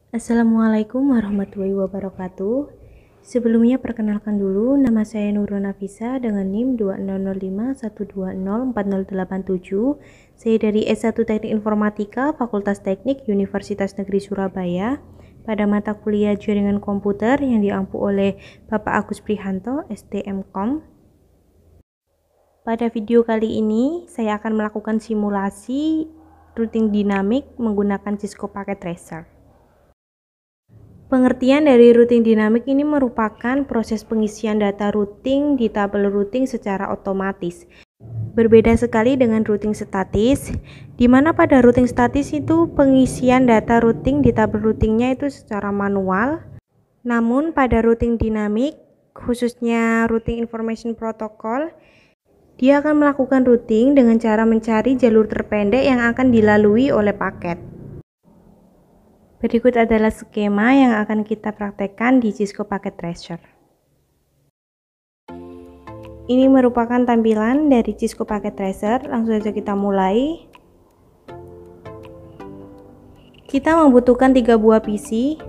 Assalamualaikum warahmatullahi wabarakatuh. Sebelumnya perkenalkan dulu, nama saya Nurul Nafisa dengan NIM 200512040087. Saya dari S1 Teknik Informatika, Fakultas Teknik Universitas Negeri Surabaya, pada mata kuliah Jaringan Komputer yang diampu oleh Bapak Agus Prihanto, STMKOM. Pada video kali ini, saya akan melakukan simulasi routing dinamik menggunakan Cisco Packet Tracer. Pengertian dari routing dinamik ini merupakan proses pengisian data routing di tabel routing secara otomatis. Berbeda sekali dengan routing statis, di mana pada routing statis itu pengisian data routing di tabel routingnya itu secara manual. Namun pada routing dinamik, khususnya routing information protocol, dia akan melakukan routing dengan cara mencari jalur terpendek yang akan dilalui oleh paket. Berikut adalah skema yang akan kita praktekkan di Cisco Packet Tracer. Ini merupakan tampilan dari Cisco Packet Tracer. Langsung saja kita mulai. Kita membutuhkan 3 buah PC.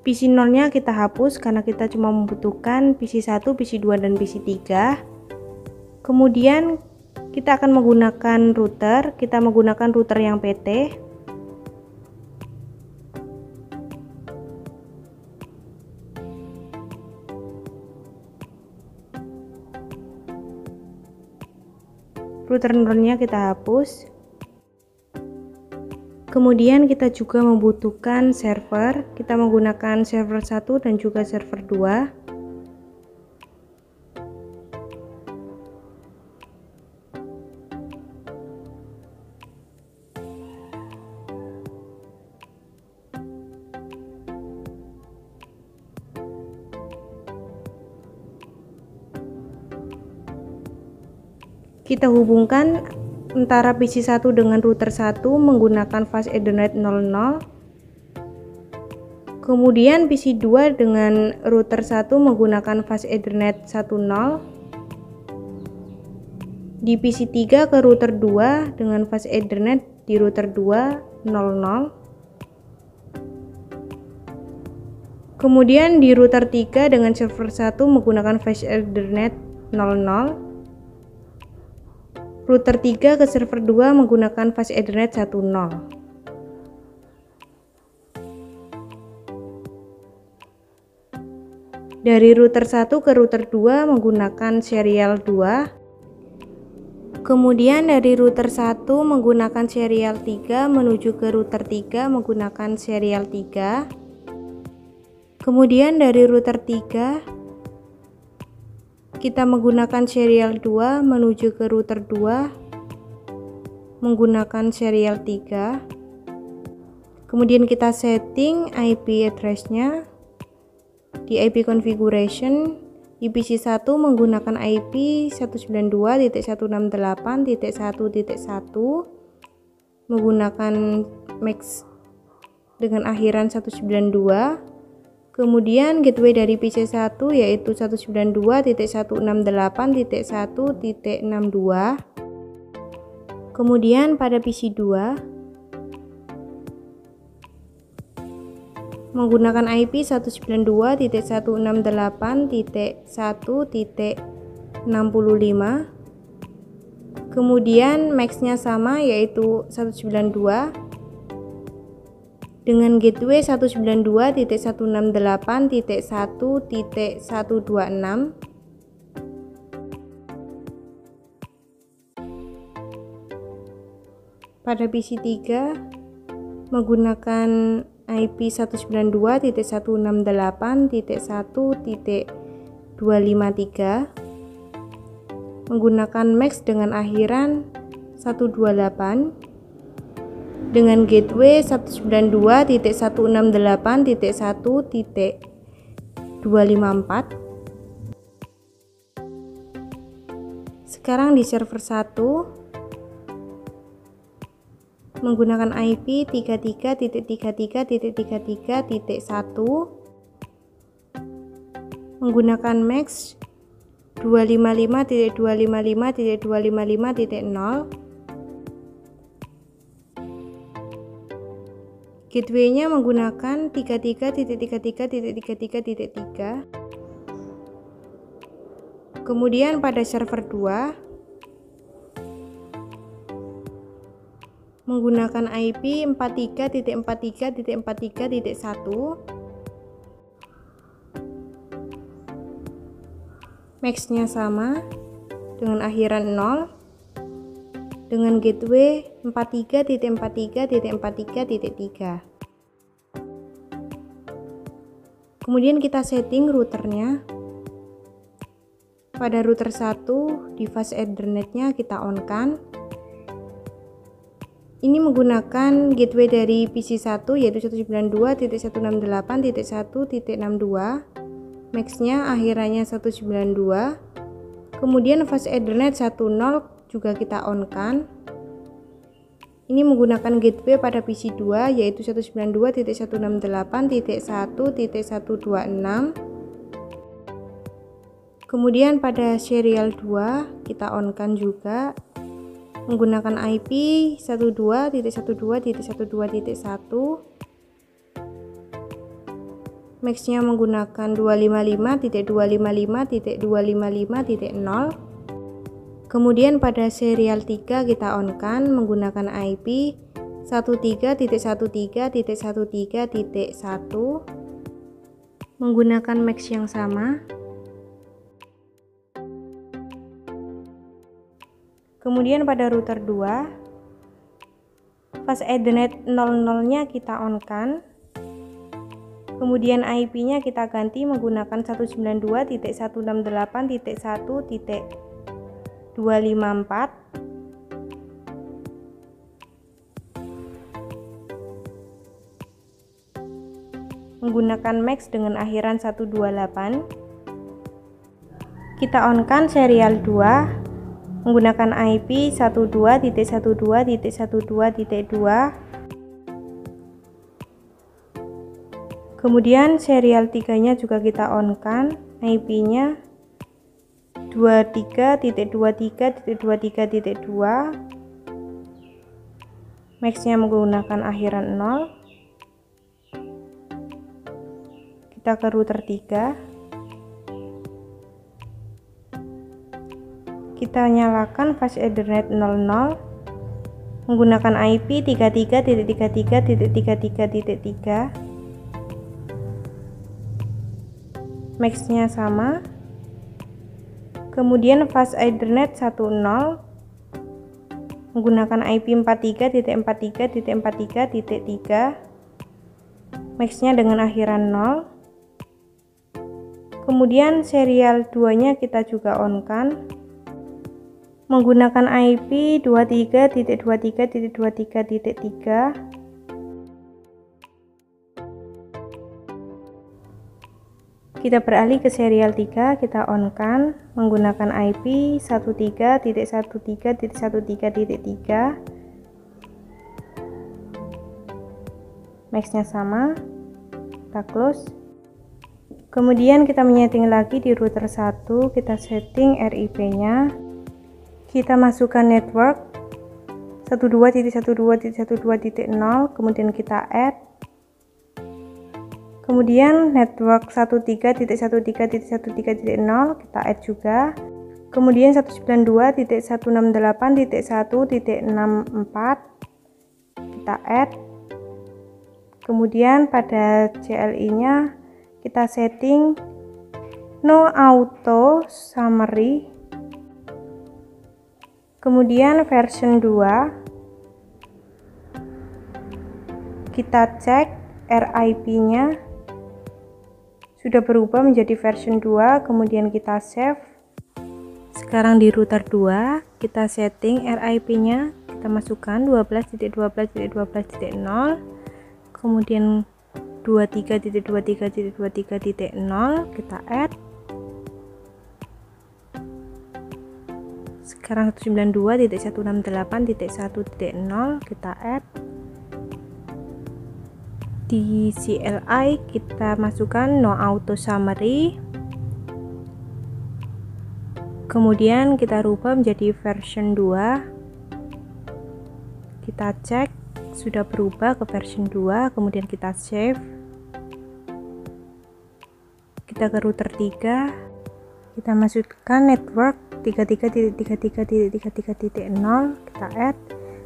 PC 0-nya kita hapus karena kita cuma membutuhkan PC 1, PC 2, dan PC 3. Kemudian kita akan menggunakan router. Kita menggunakan router yang PT. Router 0-nya kita hapus. Kemudian kita juga membutuhkan server. Kita menggunakan server 1 dan juga server 2. Kita hubungkan antara PC 1 dengan router 1 menggunakan fast Ethernet 00. Kemudian PC 2 dengan router 1 menggunakan fast Ethernet 10. Di PC 3 ke router 2 dengan fast Ethernet di router 2 00. Kemudian di router 3 dengan server 1 menggunakan fast Ethernet 00. Router 3 ke server 2 menggunakan fast Ethernet 10. Dari router 1 ke router 2 menggunakan serial 2. Kemudian dari router 1 menggunakan serial 3 menuju ke router 3 menggunakan serial 3. Kemudian dari router 3 kita menggunakan serial 2 menuju ke router 2 menggunakan serial 3. Kemudian kita setting IP address-nya di IP configuration. Di PC 1 menggunakan IP 192.168.1.1 menggunakan MAC dengan akhiran 192. Kemudian gateway dari PC 1 yaitu 192.168.1.62. Kemudian pada PC 2 menggunakan IP 192.168.1.65. Kemudian MAC-nya sama yaitu 192 dengan gateway 192.168.1.126. Pada PC 3 menggunakan IP 192.168.1.253 menggunakan MAC dengan akhiran 128 dengan gateway 192.168.1.254. Sekarang di server 1 menggunakan IP 33.33.33.1 menggunakan MAC 255.255.255.0. Gateway-nya menggunakan 33.33.33.3. Kemudian pada server 2 menggunakan IP 43.43.43.1. MAC-nya sama dengan akhiran 0 dengan gateway 43.43.43.3. Kemudian kita setting routernya. Pada router 1, device Ethernet-nya kita on-kan. Ini menggunakan gateway dari PC1 yaitu 192.168.1.62. MAC-nya akhirannya 192. Kemudian device Ethernet 10 juga kita on-kan. Ini menggunakan gateway pada PC2 yaitu 192.168.1.126. Kemudian pada serial 2 kita on-kan juga menggunakan IP 12.12.12.1. MAC-nya menggunakan 255.255.255.0. Kemudian pada serial 3 kita on-kan menggunakan IP 13.13.13.1 menggunakan MAC yang sama. Kemudian pada router 2 fast Ethernet 00-nya kita on-kan. Kemudian IP-nya kita ganti menggunakan 192.168.1.254. Menggunakan MAC dengan akhiran 128. Kita on-kan serial 2 menggunakan IP 12.12.12.2. Kemudian serial 3-nya juga kita on-kan, IP-nya 23.23.23.2. MAC-nya menggunakan akhiran 0. Kita ke router 3. Kita nyalakan fast Ethernet 00 menggunakan IP 33.33.33.3. MAC-nya sama. Kemudian fast Ethernet 10 menggunakan IP 43.43.43.3. MAC-nya dengan akhiran 0. Kemudian serial 2-nya kita juga on-kan menggunakan IP 23.23.23.3. Kita beralih ke serial 3, kita on-kan menggunakan IP 13.13.13.3. MAC-nya sama, kita close. Kemudian kita menyeting lagi di router 1, kita setting RIP-nya. Kita masukkan network 12.12.12.0, kemudian kita add. Kemudian network 13.13.13.0 kita add juga. Kemudian 192.168.1.64 kita add. Kemudian pada CLI-nya kita setting no auto summary. Kemudian version 2 kita cek RIP-nya sudah berubah menjadi version 2, kemudian kita save. Sekarang di router 2 kita setting RIP-nya, kita masukkan 12.12.12.0, kemudian 23.23.23.0 kita add. Sekarang 192.168.1.0 kita add. Di CLI kita masukkan no auto summary. Kemudian kita rubah menjadi version 2. Kita cek sudah berubah ke version 2, kemudian kita save. Kita ke router 3, kita masukkan network 33.33.33.0, kita add,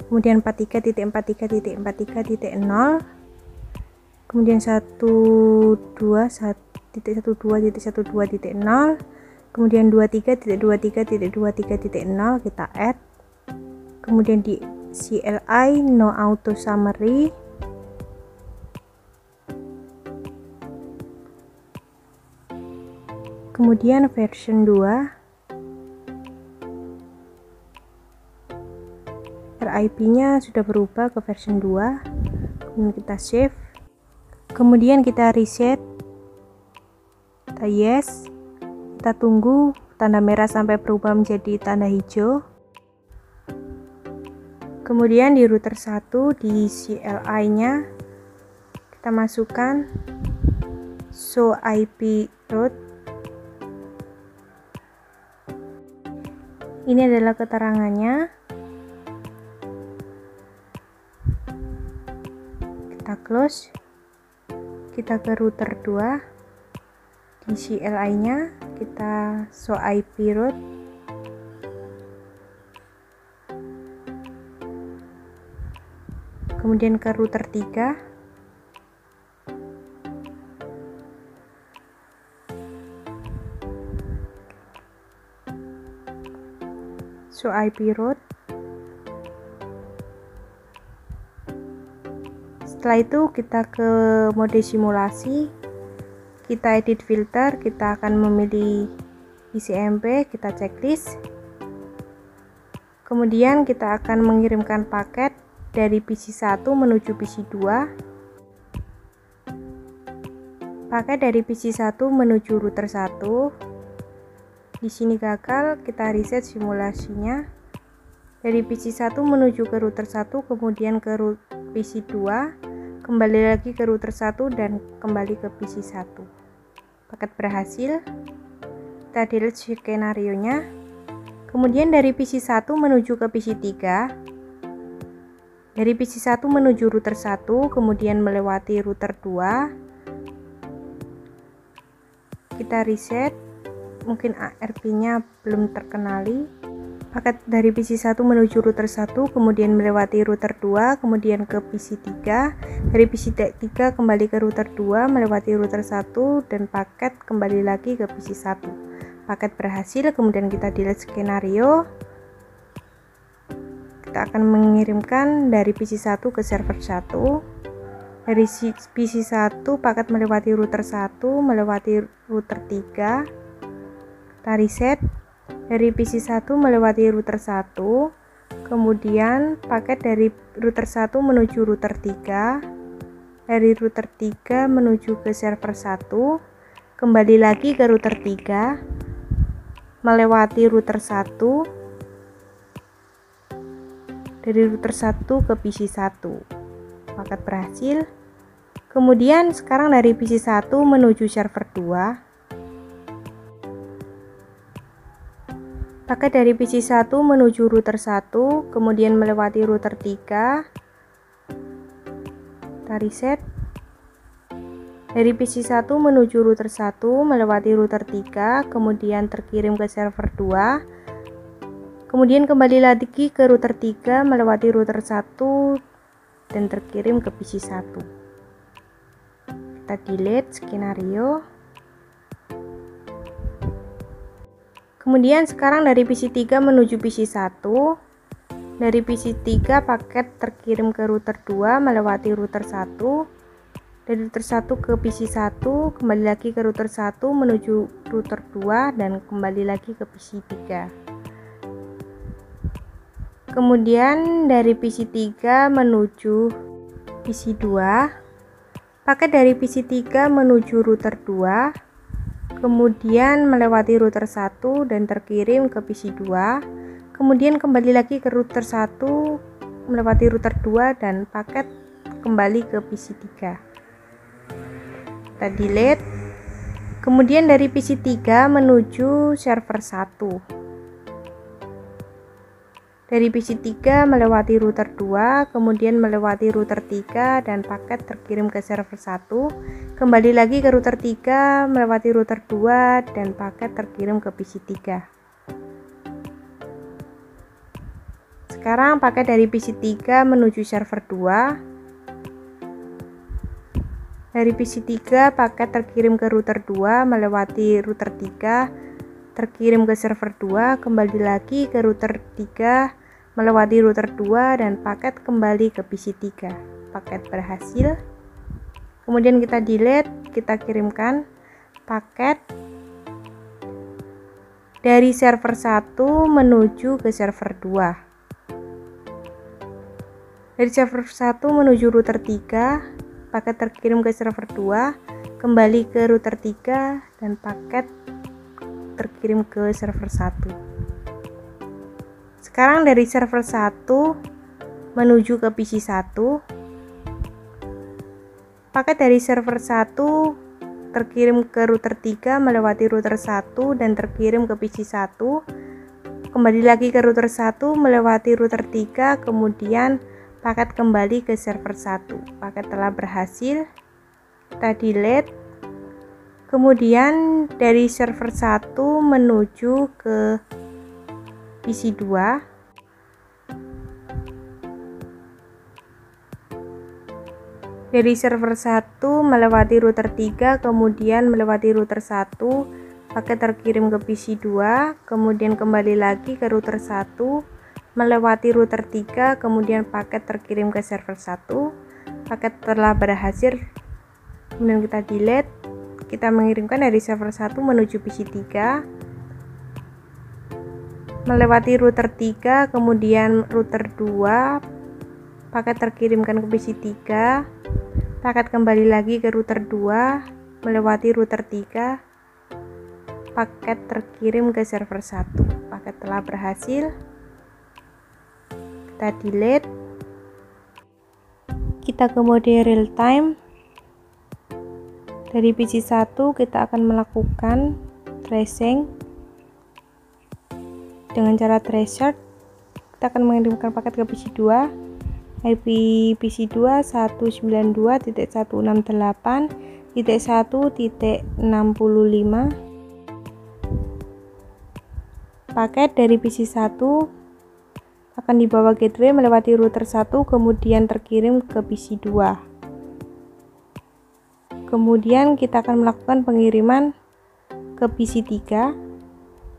kemudian 43.43.43.0, kemudian 12.12.12.0, kemudian 23.23.23.0 kita add, kemudian di CLI no auto summary, kemudian version 2, RIP nya sudah berubah ke version 2, kemudian kita save, kemudian kita reset, kita yes, kita tunggu tanda merah sampai berubah menjadi tanda hijau. Kemudian di router 1 di CLI nya kita masukkan show IP route. Ini adalah keterangannya. Kita close, kita ke router 2 di CLI nya kita show IP route, kemudian ke router 3, show IP route. Setelah itu kita ke mode simulasi, kita edit filter, kita akan memilih ICMP, kita checklist, kemudian kita akan mengirimkan paket dari PC 1 menuju PC 2, paket dari PC 1 menuju router 1. Di sini gagal, kita reset simulasinya dari PC 1 menuju ke router 1, kemudian ke PC 2, kembali lagi ke router 1 dan kembali ke PC 1. Paket berhasil, kita delete skenario nya. Kemudian dari PC 1 menuju ke PC 3, dari PC 1 menuju router 1, kemudian melewati router 2, kita reset, mungkin ARP nya belum terkenali. Paket dari PC 1 menuju router 1, kemudian melewati router 2, kemudian ke PC 3, dari PC 3 kembali ke router 2, melewati router 1, dan paket kembali lagi ke PC 1. Paket berhasil, kemudian kita delete skenario. Kita akan mengirimkan dari PC 1 ke server 1. Dari PC 1 paket melewati router 1, melewati router 3. Kita reset. Dari PC 1 melewati router 1, kemudian paket dari router 1 menuju router 3, dari router 3 menuju ke server 1, kembali lagi ke router 3, melewati router 1, dari router 1 ke PC 1. Paket berhasil. Kemudian sekarang dari PC 1 menuju server 2, paket dari PC 1 menuju router 1, kemudian melewati router 3, kita reset. Dari PC 1 menuju router 1, melewati router 3, kemudian terkirim ke server 2, kemudian kembali lagi ke router 3, melewati router 1, dan terkirim ke PC 1. Kita delete skenario. Kemudian sekarang dari PC 3 menuju PC 1, dari PC 3 paket terkirim ke router 2 melewati router 1, dari router 1 ke PC 1, kembali lagi ke router 1 menuju router 2, dan kembali lagi ke PC 3. Kemudian dari PC 3 menuju PC 2, paket dari PC 3 menuju router 2, kemudian melewati router 1 dan terkirim ke PC 2, kemudian kembali lagi ke router 1, melewati router 2, dan paket kembali ke PC 3. Kita delete. Kemudian dari PC 3 menuju server 1. Dari PC3 melewati router 2, kemudian melewati router 3 dan paket terkirim ke server 1. Kembali lagi ke router 3, melewati router 2 dan paket terkirim ke PC3. Sekarang paket dari PC3 menuju server 2. Dari PC3 paket terkirim ke router 2 melewati router 3, terkirim ke server 2, kembali lagi ke router 3, melewati router 2 dan paket kembali ke PC3. Paket berhasil. Kemudian kita delete, kita kirimkan paket dari server 1 menuju ke server 2. Dari server 1 menuju router 3, paket terkirim ke server 2, kembali ke router 3 dan paket terkirim ke server 1. Sekarang dari server 1 menuju ke PC 1. Paket dari server 1 terkirim ke router 3 melewati router 1 dan terkirim ke PC 1. Kembali lagi ke router 1 melewati router 3, kemudian paket kembali ke server 1. Paket telah berhasil. Kita delete. Kemudian dari server 1 menuju ke PC 2. Dari server 1 melewati router 3, kemudian melewati router 1, paket terkirim ke PC 2, kemudian kembali lagi ke router 1, melewati router 3, kemudian paket terkirim ke server 1. Paket telah berhasil. Kemudian kita delete. Kita mengirimkan dari server 1 menuju PC 3. Melewati router 3, kemudian router 2, paket terkirimkan ke PC 3, paket kembali lagi ke router 2, melewati router 3, paket terkirim ke server 1. Paket telah berhasil. Kita delete. Kita ke mode real time. Dari PC 1 kita akan melakukan tracing. Dengan cara tracer, kita akan mengirimkan paket ke PC 2. IP PC 2 192.168.1.65. Paket dari PC 1 akan dibawa gateway melewati router 1, kemudian terkirim ke PC 2. Kemudian kita akan melakukan pengiriman ke PC 3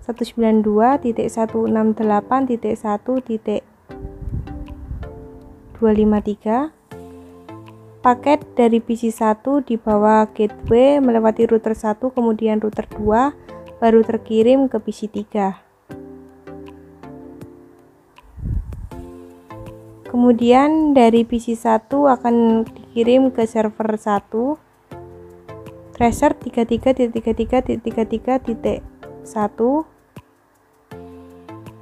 192.168.1.253. Paket dari PC 1 dibawa gateway melewati router 1, kemudian router 2, baru terkirim ke PC 3. Kemudian dari PC 1 akan dikirim ke server 1. Tracer 33.33.33.1.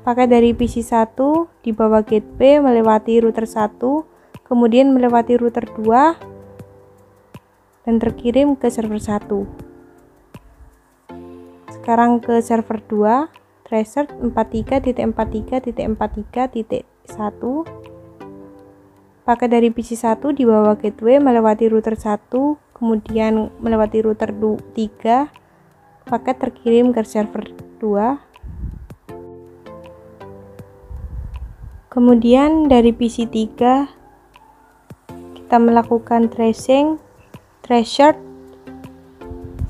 Paket dari PC 1 dibawa gateway melewati router 1, kemudian melewati router 2 dan terkirim ke server 1. Sekarang ke server 2, tracer 43.43.43.1. Paket dari PC 1 dibawa gateway melewati router 1, kemudian melewati router 3, paket terkirim ke server 2. Kemudian dari PC 3 kita melakukan tracing, tracer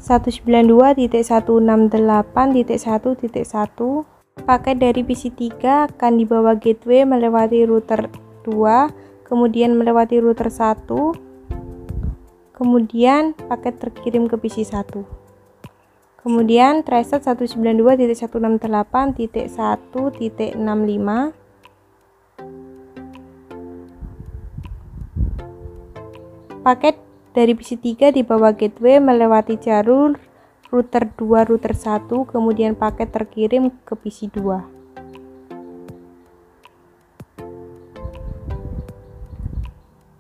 192.168.1.1. Paket dari PC 3 akan dibawa gateway melewati router 2, kemudian melewati router 1, kemudian paket terkirim ke PC 1. Kemudian tracer 192.168.1.65. Paket dari PC 3 dibawa gateway melewati jalur router 2, router 1, kemudian paket terkirim ke PC 2.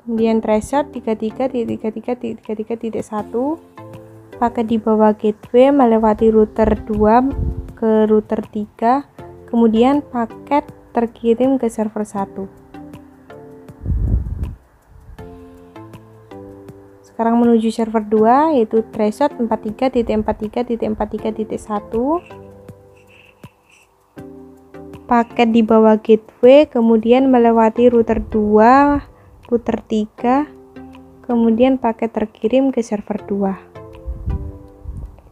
Kemudian tracer 33.33.33.1, paket dibawa gateway melewati router 2 ke router 3, kemudian paket terkirim ke server 1. Sekarang menuju server 2 yaitu threshold 43.43.43.1. Paket di bawah gateway, kemudian melewati router 2, router 3, kemudian paket terkirim ke server 2.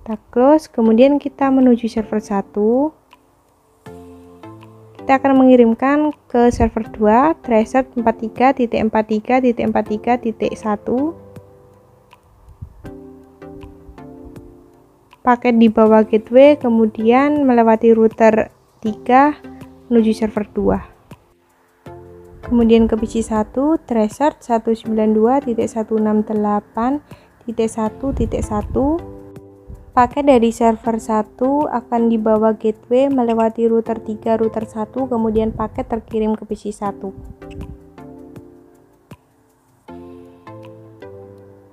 Kita close, kemudian kita menuju server 1. Kita akan mengirimkan ke server 2 threshold 43.43.43.1. Paket di bawah gateway, kemudian melewati router 3 menuju server 2. Kemudian ke PC 1 threshold 192.168.1.1. Paket dari server 1 akan dibawa gateway melewati router 3, router 1, kemudian paket terkirim ke PC 1.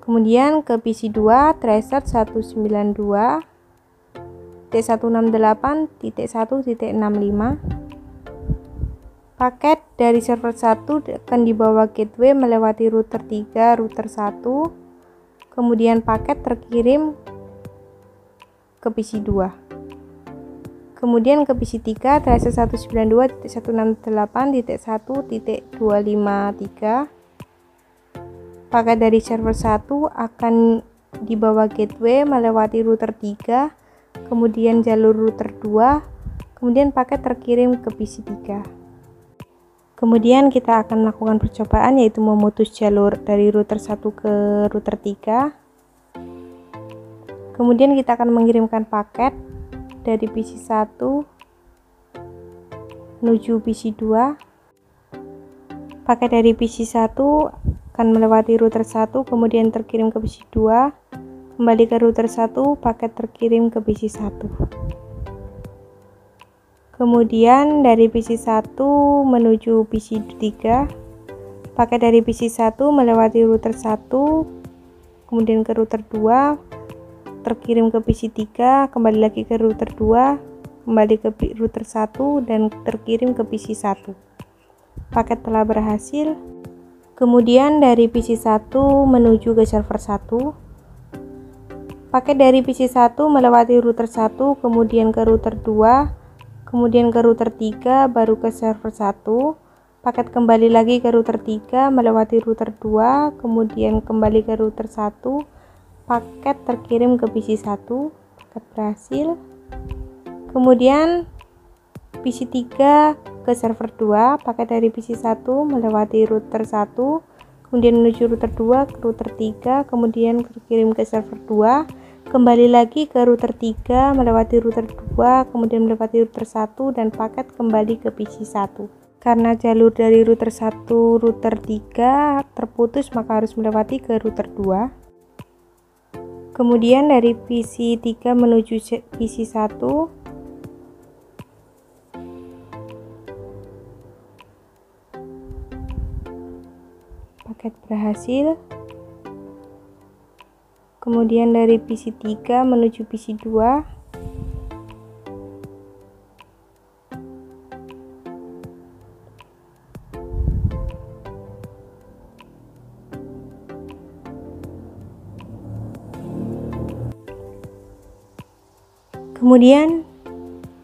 Kemudian ke PC 2 threshold 192.168.1.65. Paket dari server 1 akan dibawa gateway melewati router 3, router 1, kemudian paket terkirim ke PC 2. Kemudian ke PC 3 threshold 192.168.1.253. Paket dari server 1 akan dibawa gateway melewati router 3, kemudian jalur router 2, kemudian paket terkirim ke PC 3. Kemudian kita akan melakukan percobaan yaitu memutus jalur dari router 1 ke router 3. Kemudian kita akan mengirimkan paket dari PC 1 menuju PC 2. Paket dari PC 1 akan melewati router 1, kemudian terkirim ke PC 2, kembali ke router 1, paket terkirim ke PC 1. Kemudian dari PC 1 menuju PC 3, paket dari PC 1 melewati router 1, kemudian ke router 2, terkirim ke PC 3, kembali lagi ke router 2, kembali ke router 1, dan terkirim ke PC 1. Paket telah berhasil. Kemudian dari PC 1 menuju ke server 1. Paket dari PC 1 melewati router 1, kemudian ke router 2, kemudian ke router 3, baru ke server 1. Paket kembali lagi ke router 3, melewati router 2, kemudian kembali ke router 1. Paket terkirim ke PC 1, paket berhasil. Kemudian PC 3 ke server 2, paket dari PC 1 melewati router 1, kemudian menuju router 2 ke router 3, kemudian terkirim ke server 2, kembali lagi ke router 3, melewati router 2, kemudian melewati router 1, dan paket kembali ke PC 1. Karena jalur dari router 1 router 3 terputus, maka harus melewati ke router 2. Kemudian dari PC 3 menuju PC 1, paket berhasil. Kemudian dari PC 3 menuju PC 2, kemudian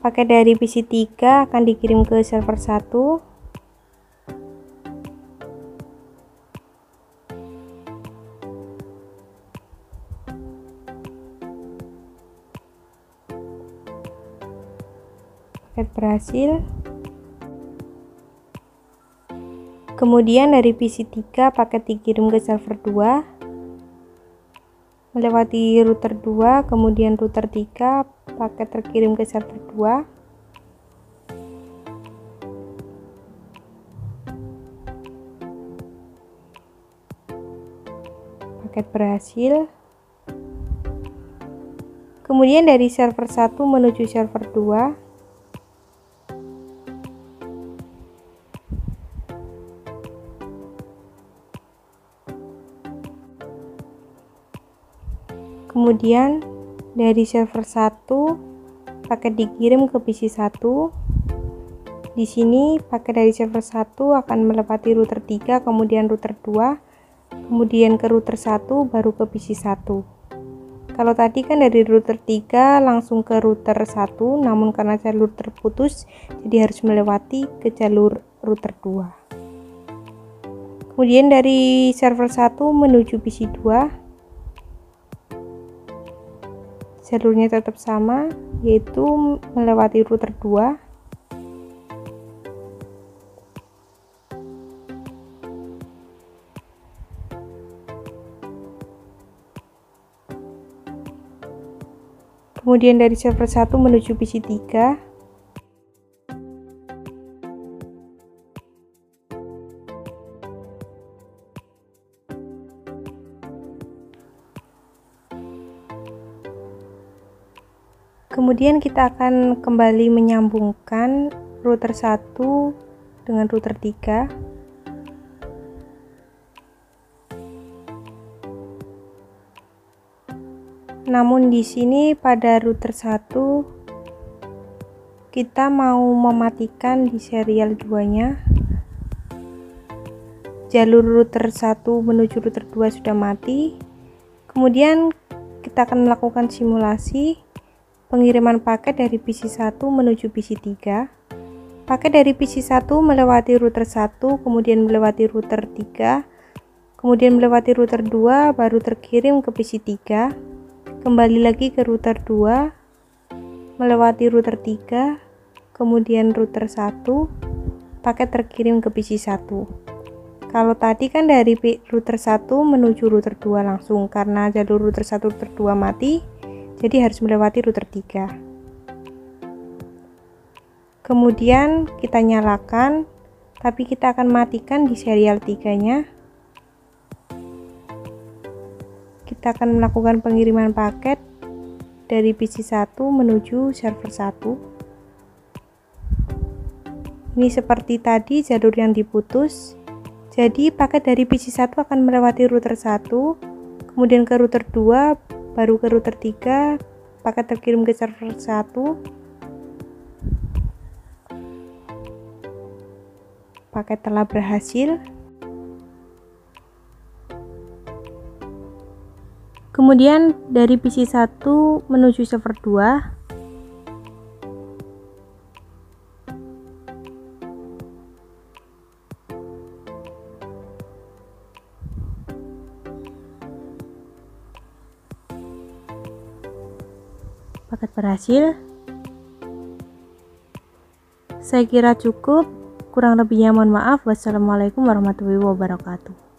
paket dari PC 3 akan dikirim ke server 1. Paket berhasil. Kemudian dari PC 3 paket dikirim ke server 2, melewati router 2, kemudian router 3, paket terkirim ke server 2. Paket berhasil. Kemudian dari server 1 menuju server 2, kemudian dari server 1 paket dikirim ke PC 1, Di sini paket dari server 1 akan melewati router 3, kemudian router 2, kemudian ke router 1, baru ke PC 1. Kalau tadi kan dari router 3 langsung ke router 1, namun karena jalur terputus, jadi harus melewati ke jalur router 2. Kemudian dari server 1 menuju PC 2, jalurnya tetap sama, yaitu melewati router 2. Kemudian dari server 1 menuju PC 3. Kemudian kita akan kembali menyambungkan router 1 dengan router 3. Namun di sini pada router 1 kita mau mematikan di serial 2-nya. Jalur router 1 menuju router 2 sudah mati. Kemudian kita akan melakukan simulasi pengiriman paket dari PC 1 menuju PC 3. Paket dari PC 1 melewati router 1, kemudian melewati router 3, kemudian melewati router 2, baru terkirim ke PC 3. Kembali lagi ke router 2, melewati router 3, kemudian router 1, paket terkirim ke PC 1. Kalau tadi kan dari router 1 menuju router 2 langsung, karena jalur router 1 router 2 mati, jadi harus melewati router 3. Kemudian kita nyalakan, tapi kita akan matikan di serial 3-nya. Kita akan melakukan pengiriman paket dari PC 1 menuju server 1. Ini seperti tadi jalur yang diputus. Jadi paket dari PC 1 akan melewati router 1, kemudian ke router 2, baru ke router 3, paket terkirim ke server 1. Paket telah berhasil. Kemudian dari PC 1 menuju server 2. Paket berhasil. Saya kira cukup. Kurang lebihnya mohon maaf. Wassalamualaikum warahmatullahi wabarakatuh.